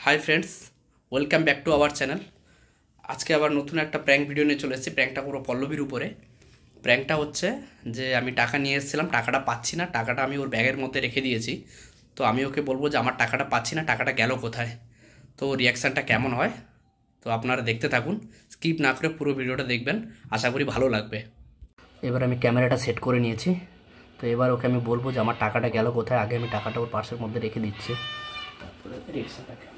High friends welcome back to our channel. आज के आबार नतून एक प्रैंक भिडियो निये चले एसेछि। प्रैंकटा पुरो पल्लबीर उपरे। प्रैंकटा होच्छे जे आमी टाका निये एसेछिलाम, टाकाटा पाচ্ছি ना, टाकाटा आमी ओर बैगेर मধ্যে रेखे दिएछि। तो आमी ओके बोलबो जे आमार टाकाटा पाচ্ছি ना, टाकाटा गेलो कोथाय। तो रिएक्शनटा केमन हय तो आपनारा देखते थाकुन, स्किप ना करे पुरो भिडियोटा देखबेन, आशा करी भालो लागबे। एबार आमी क्यामेराटा सेट करे निয়েছি। तो एबार ओके आमी बोलबो जे आमार टाकाटा गेलो कोथाय। आगे आमी टाकाटा ओर पार्सेर मধ্যে रेखे दिচ্ছি। तारपरे रिएक्शनटा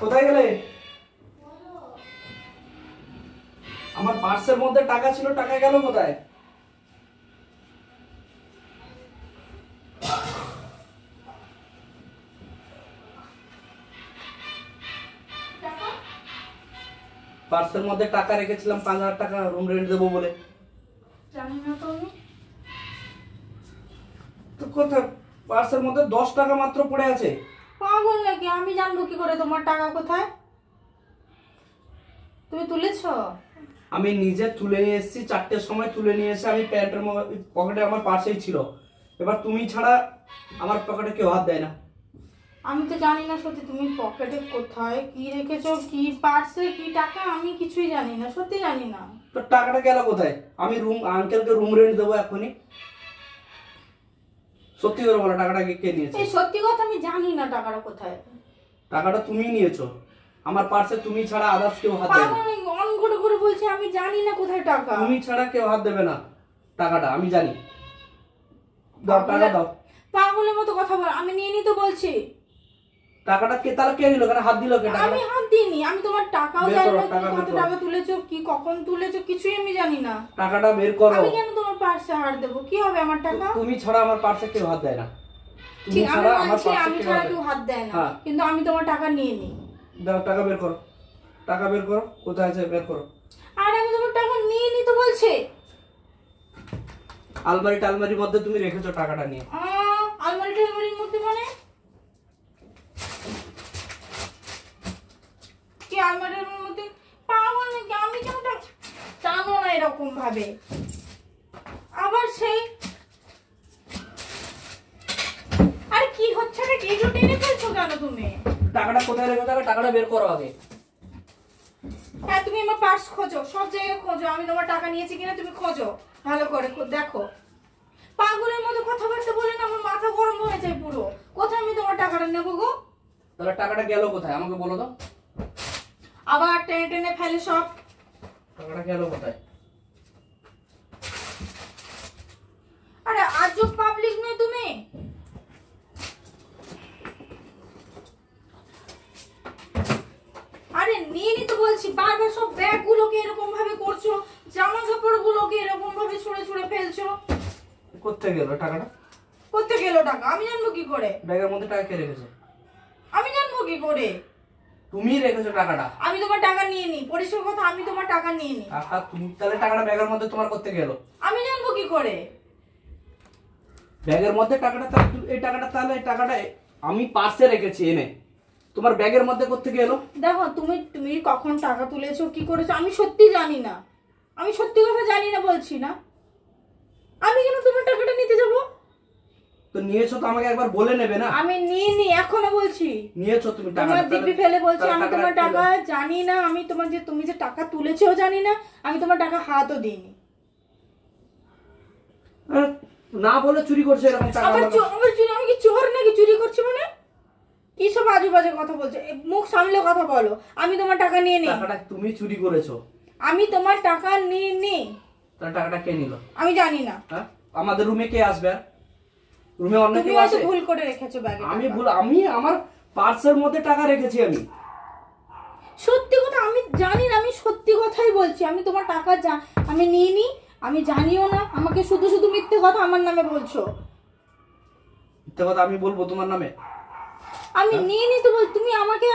কোথায় গেলে? আমার পার্সের মধ্যে টাকা ছিল, টাকা গেল কোথায়? পার্সের মধ্যে টাকা রেখেছিলাম 5000 টাকা রুম রেন্ট দেব বলে। জানি না তো আমি। তো কোথায়? পার্সের মধ্যে 10 টাকা মাত্র পড়ে আছে। পাগল নাকি? আমি জানবো কি করে তোমার টাকা কোথায়? তুমি তুলেছো? আমি নিজে তুলে নিয়ে এসেছি, 4টের সময় তুলে নিয়ে এসে আমি প্যান্টের পকেটে আমার পার্সেই ছিল। এবার তুমি ছাড়া আমার পকেটে কেউ হাত দেয় না। আমি তো জানি না সত্যি তুমি পকেটে কোথায় কি রেখেছো, কি পার্সে কি টাকা, আমি কিছুই জানি না, সত্যি জানি না। তো টাকাটা গেল কোথায়? আমি আঙ্কেলকে রুম রেন্ট দেবো এখনই। সত্যি করে বলো, টাকাটা কে নিয়েছে? এই সত্যি কথা আমি জানি না টাকাটা কোথায়। টাকাটা তুমি নিয়েছো, আমার পার্সে তুমি ছাড়া আদার্স কেউ হাত দেবে না। পাগল নাকি? অন করে করে বলছি আমি জানি না কোথায় টাকা। তুমি ছাড়া কেউ হাত দেবে না, টাকাটা আমি জানি। দাও টাকা দাও। পাগলের মতো কথা বল, আমি নিয়ে নি তো বলছি। টাকাটা কে তাহলে কে দিল? কেন হাত দিল কে? টাকা আমি হাত দিইনি, আমি তোমার টাকাও জানি না, কত টাকা তুলেছো, কি কখন তুলেছো, কিছুই আমি জানি না। টাকাটা বের করো। আমি কেন তোমার পার্সে হাত দেব? কি হবে আমার টাকা? তুমি ছাড়া আমার পার্সে কেউ হাত দেয় না। ঠিক আমি বলছি আমি ছাড়া কেউ হাত দেয় না, কিন্তু আমি তোমার টাকা নিয়ে নি। দাও টাকা বের করো, টাকা বের করো, কোথায় আছে বের করো। আর আমি তোমার টাকা নিয়ে নি তো বলছি। আলমারির মধ্যে তুমি রেখেছো টাকাটা নিয়ে। আলমারির মধ্যে মানে কি? আলমারির মধ্যে? পাগল নাকি? আমি কেন জানো না এরকম ভাবে। আবার সেই আরে কি হচ্ছে রে? এই টেনে ফেলছো কেন তুমি? টাকাটা কোথায় রেখেছো? টাকাটা বের করো আগে। হ্যাঁ, তুমি আমার পার্স খোঁজো, সব জায়গায় খোঁজো, আমি তোমার টাকা নিয়েছি কিনা তুমি খোঁজো, ভালো করে দেখো। পাগলের মতো কথাবার্তা বলে না আমার মাথা গরম হয়ে যায় পুরো। কোথায় আমি তোমার টাকাটা নেবো গো? তাহলে টাকাটা গেল কোথায় আমাকে বলো তো। আবার টেনে টেনে ফেলে সব। টাকাটা গেল কোথায়? আরে আজব পাবলিক নয় তুমি। আরে নিয়ে নি তো বলছি, বারবার সব ব্যাগ গুলোকে এরকম ভাবে করছো, জামা কাপড় গুলোকে এরকম ভাবে ছুঁড়ে ছুঁড়ে ফেলছো। কোথায় গেল টাকাটা? কোথায় গেল টাকা? আমি জানবো কি করে? ব্যাগের মধ্যে টাকা কে রেখেছে? আমি জানবো কি করে? তুমি রেখেছো টাকাটা। আমি তোমার টাকা নিয়ে নি, পরিষ্কার কথা, আমি তোমার টাকা নিয়ে নি। তুমি তাহলে টাকাটা ব্যাগের মধ্যে তোমার করতে গেল? আমি জানবো কি করে? ব্যাগের মধ্যে টাকাটা, এই টাকাটা তাহলে টাকাটা আমি পার্সে রেখেছি এনে, তোমার ব্যাগের মধ্যে করতে গেল? দেখো তুমি কখন টাকা তুলেছো, কি করেছো, আমি সত্যি জানি না, আমি সত্যি কথা জানি না বলছি না। আমি কেন তোমার টাকাটা নিতে যাব? তো নিয়েছো তো আমাকে একবার বলে নেবে না। আমি নিয়ে নি, এখনো বলছি নিয়েছো তুমি টাকা। তোমার দিব্যি ফেলে বলছি আমি তোমার টাকা জানি না, আমি তোমার তুমি যে টাকা তুলেছো জানি না, আমি তোমার টাকা হাতও দিইনি। না বলে চুরি করছে এরকম টাকা? আবার চুরি? আমি কি চোর নাকি চুরি করছি মানে? কি সব আজে বাজে কথা বলছো? মুখ সামলে কথা বলো। আমি তোমার টাকা নিয়ে নি। টাকাটা তুমি চুরি করেছো। আমি তোমার টাকা নিয়ে নি। তাহলে টাকাটা কে নিল? আমি জানি না। আমাদের রুমে কে আসবে? রুমে অন্য কেউ আছে? তুমি ভুল করে রেখেছো ব্যাগে। আমি আমার পার্সের মধ্যে টাকা রেখেছি আমি। সত্যি কথা আমি জানি না, আমি সত্যি কথাই বলছি। আমি তোমার টাকা আমি নিইনি, আমি জানিও না। আমাকে শুধু শুধু মিথ্যে কথা আমার নামে বলছো। মিথ্যা কথা আমি বলবো তোমার নামে? আমি নিয়ে নিতে বল, তুমি আমাকে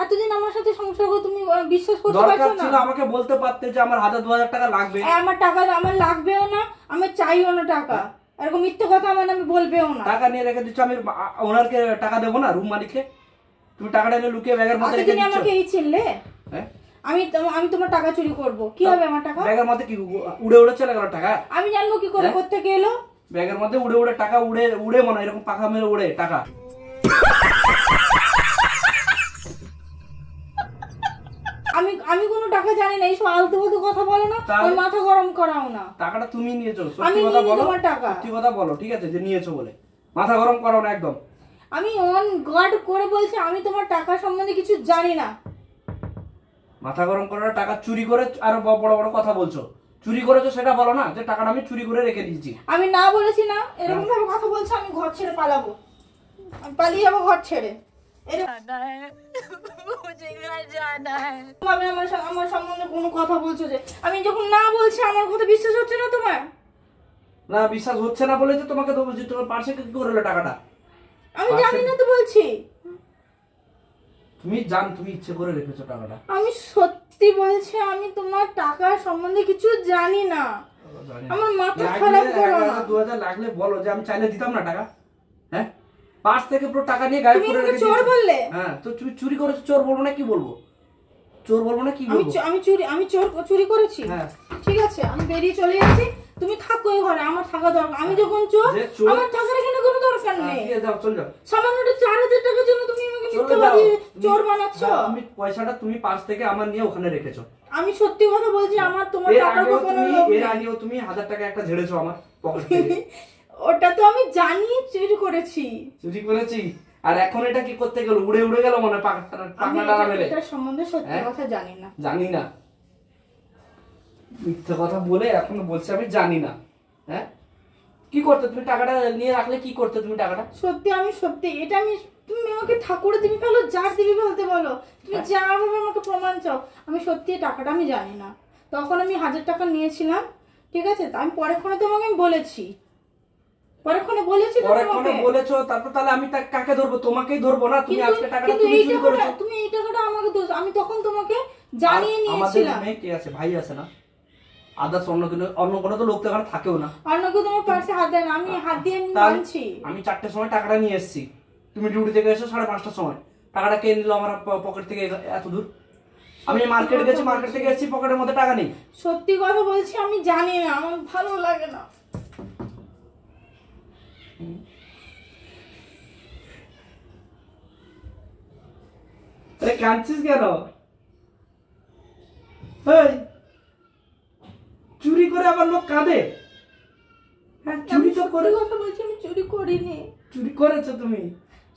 এতদিন আমার সাথে সংসার করে তুমি বিশ্বাস করতে দরকার পারছো ছিল না? আমাকে বলতে পারতে যে আমার 1000-2000 টাকা লাগবে। আমার টাকা আমার লাগবেও না, আমি চাইও না টাকা। এরকম মিথ্যে কথা আমার নামে বলবেও না। টাকা নিয়ে রেখে দিচ্ছ, আমি ওনারকে টাকা দেবো না, রুম মালিককে? তুমি টাকাটা এনে লুকিয়ে ব্যাগের মধ্যে রেখে দিচ্ছ। আমাকে এই ছিললে হ্যাঁ, আমি তোমার টাকা চুরি করব? কি হবে আমার টাকা? ব্যাগের মধ্যে কি উড়ে উড়ে চলে গেল টাকা? আমি জানবো কি করে করতে গেলো? ব্যাগের মধ্যে উড়ে উড়ে টাকা উড়ে মনে এরকম পাখা মেরে উড়ে টাকা। আমি কোনো টাকা জানি না, এইসব আলতু ফালতু কথা বলো না, ওই মাথা গরম করাও না। টাকাটা তুমি নিয়েছো, আমি সত্যি কথা বলো। তোমার টাকা সত্যি কথা বলো, ঠিক আছে, যে নিয়েছো বলে মাথা গরম করাও না একদম। আমি অন গার্ড করে বলছি আমি তোমার টাকা সম্বন্ধে কিছু জানি না। মাথা গরম করার টাকা চুরি করে আর বড় বড় কথা বলছো। চুরি করেছো সেটা বলো না, যে টাকাটা আমি চুরি করে রেখে দিয়েছি। আমি না বলেছি না, এরকম ভাবে কথা বলছো, আমি ঘর ছেড়ে পালাবো, আমি পালিয়ে যাবো ঘর ছেড়ে। আমার সম্বন্ধে কোনো কথা বলছো যে, আমি যখন না বলছি আমার কথা বিশ্বাস হচ্ছে না তোমার? না, বিশ্বাস হচ্ছে না বলেই তো তোমাকে তো বলছি। তোমার পার্সে কি করে এলো টাকাটা? আমি জানি না তো বলছি। তুমি ইচ্ছে করে রেখেছো টাকাটা। আমি সত্যি বলছি, আমি তোমার টাকা সম্বন্ধে কিছু জানি না। আমার মাথা খারাপ করো না। 2000 লাগলে বলো, যে আমি চাইলে দিতাম না টাকা। হ্যাঁ, পার্স থেকে পুরো টাকা নিয়ে গায়েব করে রেখে চোর বললে? হ্যাঁ, তো তুমি চুরি করেছো, চোর বলবো না কি বলবো? চোর বলবো না কি বলবো? আমি চুরি করেছি? হ্যাঁ, ঠিক আছে, আমি বেরিয়ে চলে যাচ্ছি, তুমি থাকো এই ঘরে, আমার থাকা দরকার। আমি যখন চোর, আমার থাকার এখানে কোনো দরকার নেই। ঠিক আছে, যাও, চলে যাও। সামান্য 4000 টাকার জন্য তুমি আমাকে মিথ্যাবাদী চোর বানাচ্ছো। তুমি পয়সাটা তুমি পার্স থেকে আমার নিয়ে ওখানে রেখেছো। আমি সত্যি কথা বলছি, আমার তোমার টাকা কখনো এর আগেও তুমি 1000 টাকা একটা ঝেড়েছো আমার পকেট থেকে। ওটা তো আমি জানি চুরি করেছি। চুরি করেছি, আর এখন এটা কি করতে গেল? উড়ে উড়ে গেল মনে পাখনা টাকা মেরে। এটার সম্বন্ধে সত্যি কথা জানি না। জানি না, মিথ্যে কথা বলে এখন বলছে আমি জানি না। হ্যাঁ, কি করতে তুমি টাকাটা নিয়ে রাখলে? কি করতে তুমি টাকাটা? সত্যি এটা তুমি আমাকে ঠাকুরে দিবি ফেলো, যার দিবি ফেলতে বলো, তুমি যা ভাবে আমাকে প্রমাণ চাও। আমি সত্যি টাকাটা আমি জানি না। তখন আমি 1000 টাকা নিয়েছিলাম, ঠিক আছে, আমি পরেক্ষণে তোমাকে বলেছি, বলেছো। তারপর তাহলে আমি কাকে ধরবো? তোমাকেই ধরবো না? তুমি আজকে টাকাটা তুমি চুরি করেছো। তুমি এই টাকাটা আমাকে দোষ, আমি তখন তোমাকে জানিয়ে নিয়েছিলাম। আমাদের কে আছে? ভাই আছে না? আদার্স অন্য কোনো তো লোক তো এখানে থাকেও না। অন্য কেউ তোমার পার্সে হাত দেয় না, আমি হাত দিয়ে মানছি। আমি 4টার সময় টাকাটা নিয়ে এসেছি, তুমি ডিউটি থেকে এসো 5:30টার সময়। টাকাটা কে নিল আমার পকেট থেকে এত দূর? আমি মার্কেটে গেছি, মার্কেট থেকে এসেছি, পকেটের মধ্যে টাকা নেই। সত্যি কথা বলছি, আমি জানি না, আমার ভালো লাগে না। আরে কাঁদছিস কেন? চুরি করে আবার লোক কাঁদে? হ্যাঁ, চুরি তো করে। কথা বলছি, আমি চুরি করিনি। চুরি করেছো তুমি?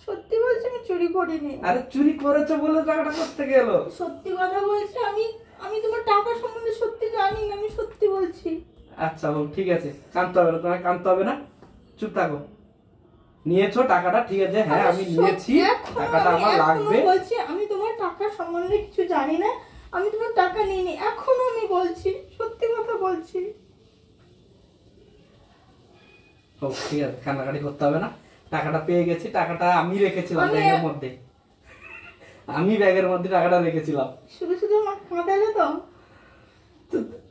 সত্যি বলছি, আমি চুরি করিনি। আরে চুরি করেছো বলে টাকাটা করতে গেল। সত্যি কথা বলছি, আমি তোমার টাকা সম্বন্ধে সত্যি জানি না, আমি সত্যি বলছি। আচ্ছা, ঠিক আছে, কাঁদতে হবে না, তোমার কাঁদতে হবে না, চুপ থাকো। নিয়েছো টাকাটা, ঠিক আছে, হ্যাঁ আমি নিয়েছি, টাকাটা আমার লাগবে। বলছি আমি তোমার টাকা সম্বন্ধে কিছু জানি না, আমি তোমার টাকা নিইনি, এখনো আমি বলছি, সত্যি কথা বলছি। ঠিক আছে, কান্নাকাটি করতে হবে না, টাকাটা পেয়ে গেছি। টাকাটা আমি রেখেছিলাম ব্যাগের মধ্যে, আমি ব্যাগের মধ্যে টাকাটা রেখেছিলাম। শুধু শুধু আমার কাঁদালে তো।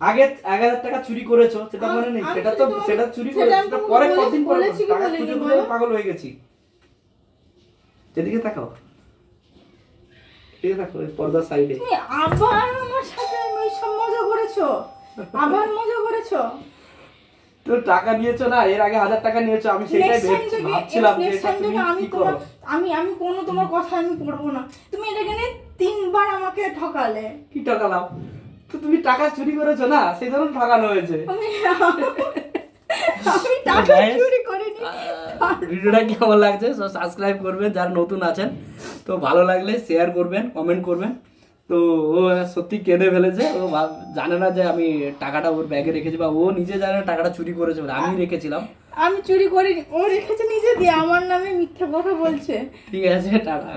আগে 1000 টাকা চুরি করেছো, সেটা মনে নেই? সেটা চুরি করেছো, পরে কতদিন পরে টাকা খুঁজে খুঁজে পাগল হয়ে গেছি। এদিকে তাকাও, এদিকে তাকাও, পর্দার সাইডে। তুমি আবার আমার সাথে এইসব মজা করেছো, আবার মজা করেছো। তো টাকা নিয়েছো না, এর আগে 1000 টাকা নিয়েছো, আমি সেটাই ভাবছিলাম যে আমি কোনো তোমার কথা আমি পড়বো না। তুমি এটাকে নিয়ে 3 বার আমাকে ঠকালে। কি ঠকালাম? তো তুমি টাকা চুরি করেছো না, সেই জন্য ঠকানো হয়েছে। আমি টাকা চুরি করিনি। ভিডিওটা কেমন লাগছে সাবস্ক্রাইব করবেন যারা নতুন আছেন, তো ভালো লাগলে শেয়ার করবেন, কমেন্ট করবেন। তো ও সত্যি কেঁদে ফেলেছে, ও জানে না যে আমি টাকাটা ওর ব্যাগে রেখেছি, বা ও নিজে জানে না টাকাটা চুরি করেছে বলে। আমি রেখেছিলাম। আমি চুরি করিনি, ও রেখেছে নিজে দিয়ে, আমার নামে মিথ্যা কথা বলছে। ঠিক আছে, টাকা।